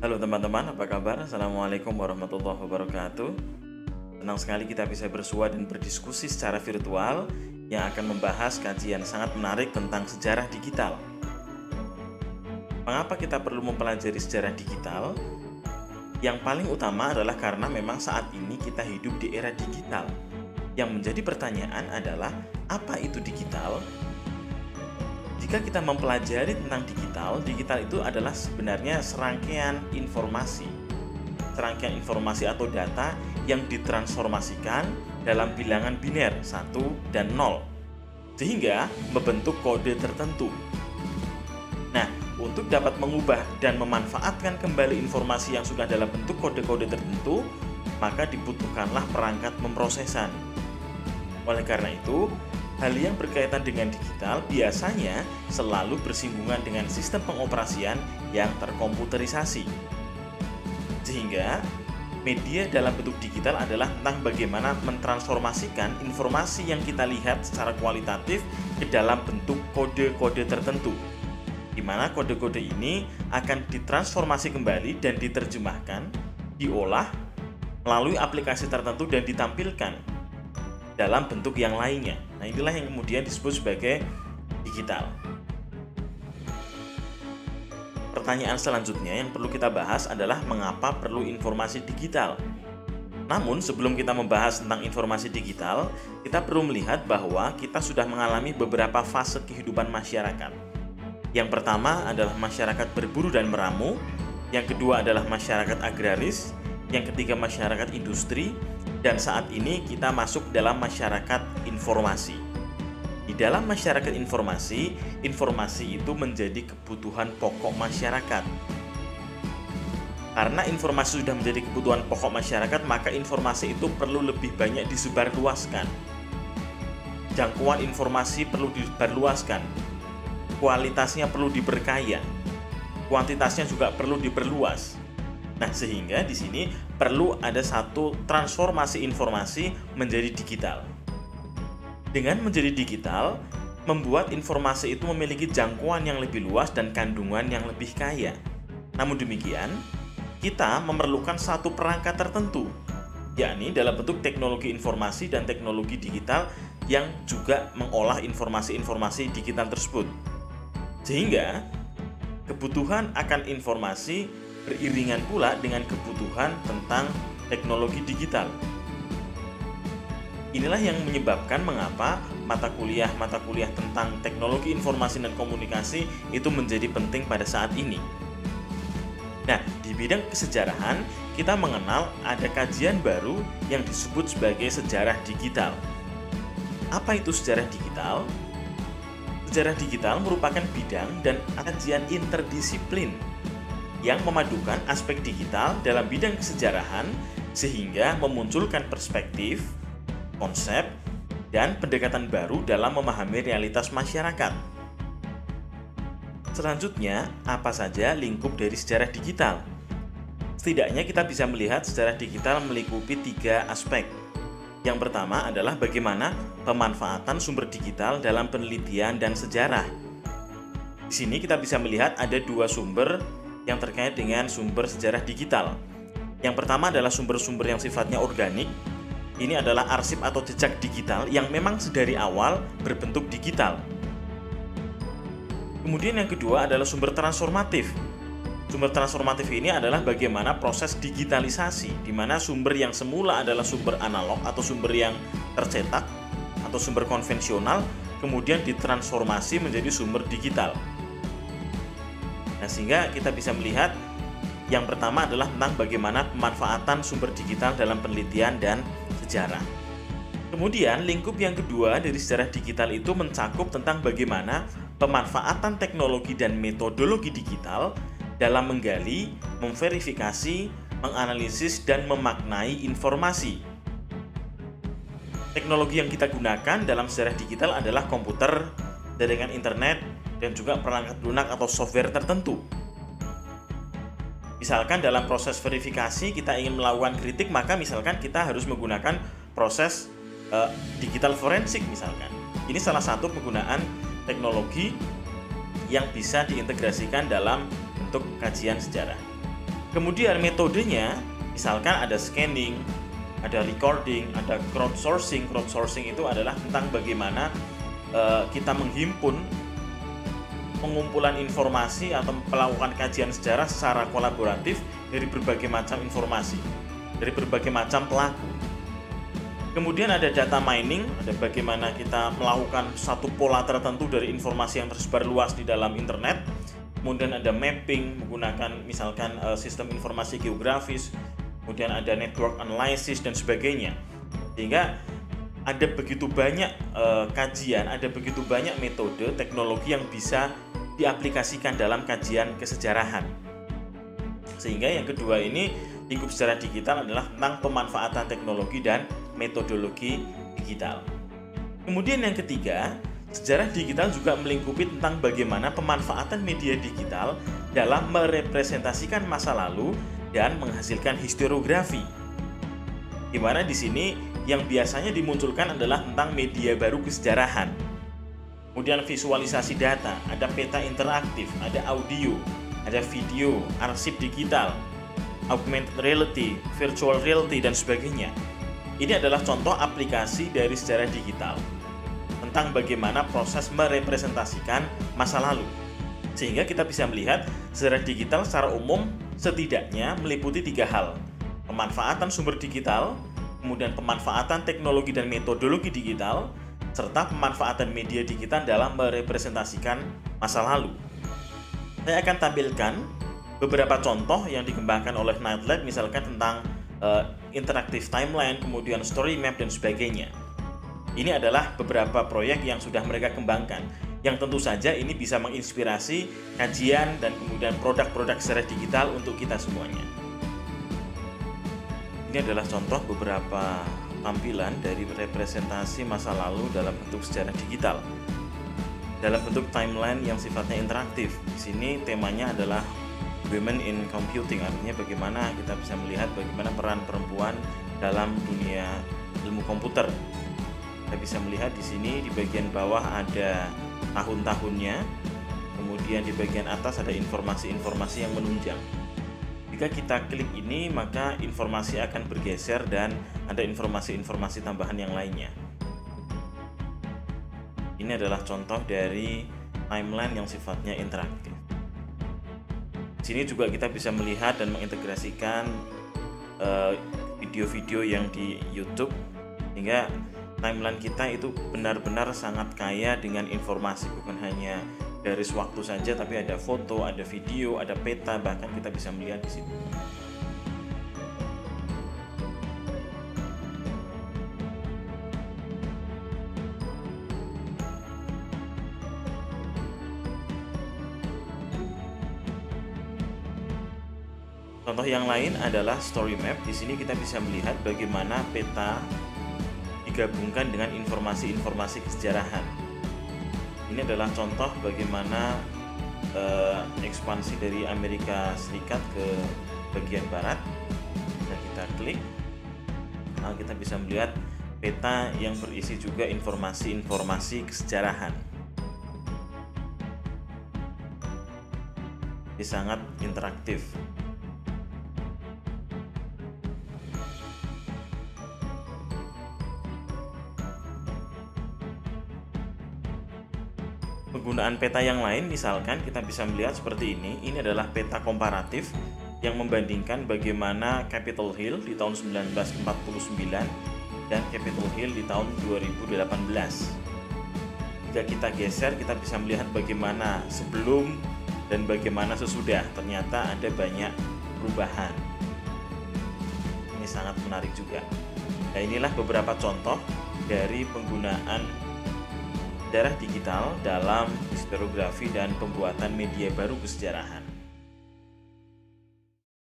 Halo teman-teman, apa kabar? Assalamualaikum warahmatullahi wabarakatuh. Senang sekali kita bisa bersua dan berdiskusi secara virtual yang akan membahas kajian sangat menarik tentang sejarah digital. Mengapa kita perlu mempelajari sejarah digital? Yang paling utama adalah karena memang saat ini kita hidup di era digital. Yang menjadi pertanyaan adalah, apa itu digital? Jika kita mempelajari tentang digital itu adalah sebenarnya serangkaian informasi atau data yang ditransformasikan dalam bilangan biner 1 dan 0 sehingga membentuk kode tertentu. Nah, untuk dapat mengubah dan memanfaatkan kembali informasi yang sudah dalam bentuk kode-kode tertentu, maka dibutuhkanlah perangkat pemrosesan. Oleh karena itu, hal yang berkaitan dengan digital biasanya selalu bersinggungan dengan sistem pengoperasian yang terkomputerisasi. Sehingga, media dalam bentuk digital adalah tentang bagaimana mentransformasikan informasi yang kita lihat secara kualitatif ke dalam bentuk kode-kode tertentu, di mana kode-kode ini akan ditransformasi kembali dan diterjemahkan, diolah melalui aplikasi tertentu dan ditampilkan dalam bentuk yang lainnya. Nah, inilah yang kemudian disebut sebagai digital. Pertanyaan selanjutnya yang perlu kita bahas adalah mengapa perlu informasi digital. Namun, sebelum kita membahas tentang informasi digital, kita perlu melihat bahwa kita sudah mengalami beberapa fase kehidupan masyarakat. Yang pertama adalah masyarakat berburu dan meramu, yang kedua adalah masyarakat agraris, yang ketiga masyarakat industri, dan saat ini kita masuk dalam masyarakat informasi. Di dalam masyarakat informasi itu menjadi kebutuhan pokok masyarakat. Karena informasi sudah menjadi kebutuhan pokok masyarakat, maka informasi itu perlu lebih banyak disebarluaskan. Jangkauan informasi perlu disebarluaskan. Kualitasnya perlu diperkaya. Kuantitasnya juga perlu diperluas. Nah, sehingga di sini perlu ada satu transformasi informasi menjadi digital. Dengan menjadi digital, membuat informasi itu memiliki jangkauan yang lebih luas dan kandungan yang lebih kaya. Namun demikian, kita memerlukan satu perangkat tertentu, yakni dalam bentuk teknologi informasi dan teknologi digital yang juga mengolah informasi-informasi digital tersebut. Sehingga, kebutuhan akan informasi beriringan pula dengan kebutuhan tentang teknologi digital. Inilah yang menyebabkan mengapa mata kuliah tentang teknologi informasi dan komunikasi itu menjadi penting pada saat ini. Nah, di bidang kesejarahan, kita mengenal ada kajian baru yang disebut sebagai sejarah digital. Apa itu sejarah digital? Sejarah digital merupakan bidang dan kajian interdisiplin yang memadukan aspek digital dalam bidang kesejarahan sehingga memunculkan perspektif, konsep, dan pendekatan baru dalam memahami realitas masyarakat. Selanjutnya, apa saja lingkup dari sejarah digital? Setidaknya kita bisa melihat sejarah digital melingkupi 3 aspek. Yang pertama adalah bagaimana pemanfaatan sumber digital dalam penelitian dan sejarah. Di sini kita bisa melihat ada 2 sumber yang terkait dengan sumber sejarah digital. Yang pertama adalah sumber-sumber yang sifatnya organik. Ini adalah arsip atau jejak digital yang memang sedari awal berbentuk digital. Kemudian yang kedua adalah sumber transformatif. Sumber transformatif ini adalah bagaimana proses digitalisasi, di mana sumber yang semula adalah sumber analog atau sumber yang tercetak atau sumber konvensional, kemudian ditransformasi menjadi sumber digital. Nah, sehingga kita bisa melihat yang pertama adalah tentang bagaimana pemanfaatan sumber digital dalam penelitian dan sejarah. Kemudian lingkup yang kedua dari sejarah digital itu mencakup tentang bagaimana pemanfaatan teknologi dan metodologi digital dalam menggali, memverifikasi, menganalisis, dan memaknai informasi. Teknologi yang kita gunakan dalam sejarah digital adalah komputer, jaringan internet, dan juga perangkat lunak atau software tertentu. Misalkan dalam proses verifikasi kita ingin melakukan kritik, maka misalkan kita harus menggunakan proses digital forensik misalkan. Ini salah satu penggunaan teknologi yang bisa diintegrasikan dalam bentuk kajian sejarah. Kemudian metodenya, misalkan ada scanning, ada recording, ada crowdsourcing. Crowdsourcing itu adalah tentang bagaimana kita menghimpun pengumpulan informasi atau melakukan kajian sejarah secara kolaboratif dari berbagai macam informasi, dari berbagai macam pelaku. Kemudian ada data mining, ada bagaimana kita melakukan satu pola tertentu dari informasi yang tersebar luas di dalam internet. Kemudian ada mapping menggunakan misalkan sistem informasi geografis, kemudian ada network analysis dan sebagainya. Sehingga ada begitu banyak kajian, ada begitu banyak metode teknologi yang bisa diaplikasikan dalam kajian kesejarahan. Sehingga yang kedua ini, lingkup sejarah digital adalah tentang pemanfaatan teknologi dan metodologi digital. Kemudian yang ketiga, sejarah digital juga melingkupi tentang bagaimana pemanfaatan media digital dalam merepresentasikan masa lalu dan menghasilkan historiografi. Di mana di sini yang biasanya dimunculkan adalah tentang media baru kesejarahan. Kemudian visualisasi data, ada peta interaktif, ada audio, ada video, arsip digital, augmented reality, virtual reality, dan sebagainya. Ini adalah contoh aplikasi dari sejarah digital tentang bagaimana proses merepresentasikan masa lalu. Sehingga kita bisa melihat sejarah digital secara umum setidaknya meliputi 3 hal. Pemanfaatan sumber digital, kemudian pemanfaatan teknologi dan metodologi digital, serta pemanfaatan media digital dalam merepresentasikan masa lalu. Saya akan tampilkan beberapa contoh yang dikembangkan oleh Knight Lab, misalkan tentang interactive timeline, kemudian story map, dan sebagainya. Ini adalah beberapa proyek yang sudah mereka kembangkan, yang tentu saja ini bisa menginspirasi kajian dan kemudian produk-produk sejarah digital untuk kita semuanya. Ini adalah contoh beberapa tampilan dari representasi masa lalu dalam bentuk sejarah digital, dalam bentuk timeline yang sifatnya interaktif. Di sini temanya adalah Women in Computing, artinya bagaimana kita bisa melihat bagaimana peran perempuan dalam dunia ilmu komputer. Kita bisa melihat di sini di bagian bawah ada tahun-tahunnya, kemudian di bagian atas ada informasi-informasi yang menunjang. Jika kita klik ini, maka informasi akan bergeser dan ada informasi-informasi tambahan yang lainnya. Ini adalah contoh dari timeline yang sifatnya interaktif. Di sini juga kita bisa melihat dan mengintegrasikan video-video yang di YouTube, sehingga timeline kita itu benar-benar sangat kaya dengan informasi, bukan hanya garis waktu saja, tapi ada foto, ada video, ada peta, bahkan kita bisa melihat di situ. Contoh yang lain adalah story map. Di sini kita bisa melihat bagaimana peta digabungkan dengan informasi-informasi kesejarahan. Ini adalah contoh bagaimana ekspansi dari Amerika Serikat ke bagian barat. Dan kita klik, nah kita bisa melihat peta yang berisi juga informasi-informasi kesejarahan. Ini sangat interaktif. Penggunaan peta yang lain, misalkan kita bisa melihat seperti ini. Ini adalah peta komparatif yang membandingkan bagaimana Capitol Hill di tahun 1949 dan Capitol Hill di tahun 2018. Jika kita geser, kita bisa melihat bagaimana sebelum dan bagaimana sesudah. Ternyata ada banyak perubahan. Ini sangat menarik juga. Nah, inilah beberapa contoh dari penggunaan sejarah digital dalam historiografi dan pembuatan media baru kesejarahan.